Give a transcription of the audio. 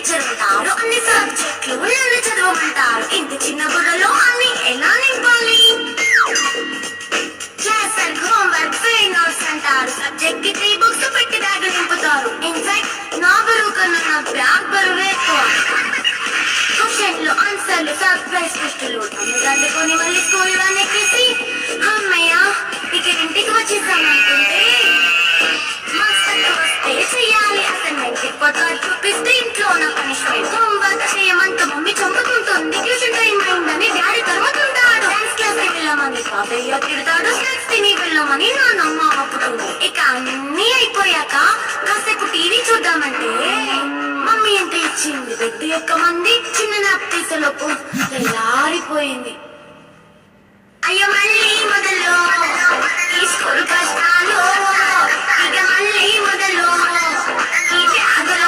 Teacher ఉంటారు, అన్ని సబ్జెక్టులు నన్ను చదవమంటారు. ఇంత చిన్న బుర్రలో అన్ని ఎలా నింపాలి? Class work, homework, fail notes అంటారు. సబ్జెక్ట్ కి 3 బుక్స్ పెట్టి బ్యాగ్ నింపుతారు. ఇన్ఫాక్ట్ నా బరువు కన్నా నా బ్యాగ్ బరువు ఎక్కువ. క్వశ్చన్లు, ఆన్సర్లు, సర్ప్రైజ్ టెస్టులు తమ్ముకొని మళ్ళీ స్కూల్ వ్యాన్ ఎక్కేసి అమ్మయ్య ఇక ఇంటికి వచ్చేసామనుకుంటే వస్తే చెయ్యాలి అసైన్మెంట్. రిపోర్ట్ చూపిస్తే ఇంట్లో నా పనిష్మెంట్. హోంవర్క్ చేయమంత మమ్మీ చంపుతుంటుంది. ట్యూషన్ టైం అయిందని డాడీ తరుముతుంటాడు. డాన్స్ క్లాస్ కి వెళ్ళమని తాతయ్య తిడతాడు. స్నాక్స్ తిని వెళ్ళమని నాన్నమ్మ ఆపుతుంది. ఇక అన్నీ అయిపోయాక కాసేపు టీవీ చూద్దామంటే మమ్మీ ఎంత ఇచ్చింది. బెడ్ యొక్క మంది చిన్న నాప్ తీసేలోపు తెల్లారిపోయింది. అయ్యో మళ్ళీ మొదలు ఈ స్కూల్ కష్టాలు.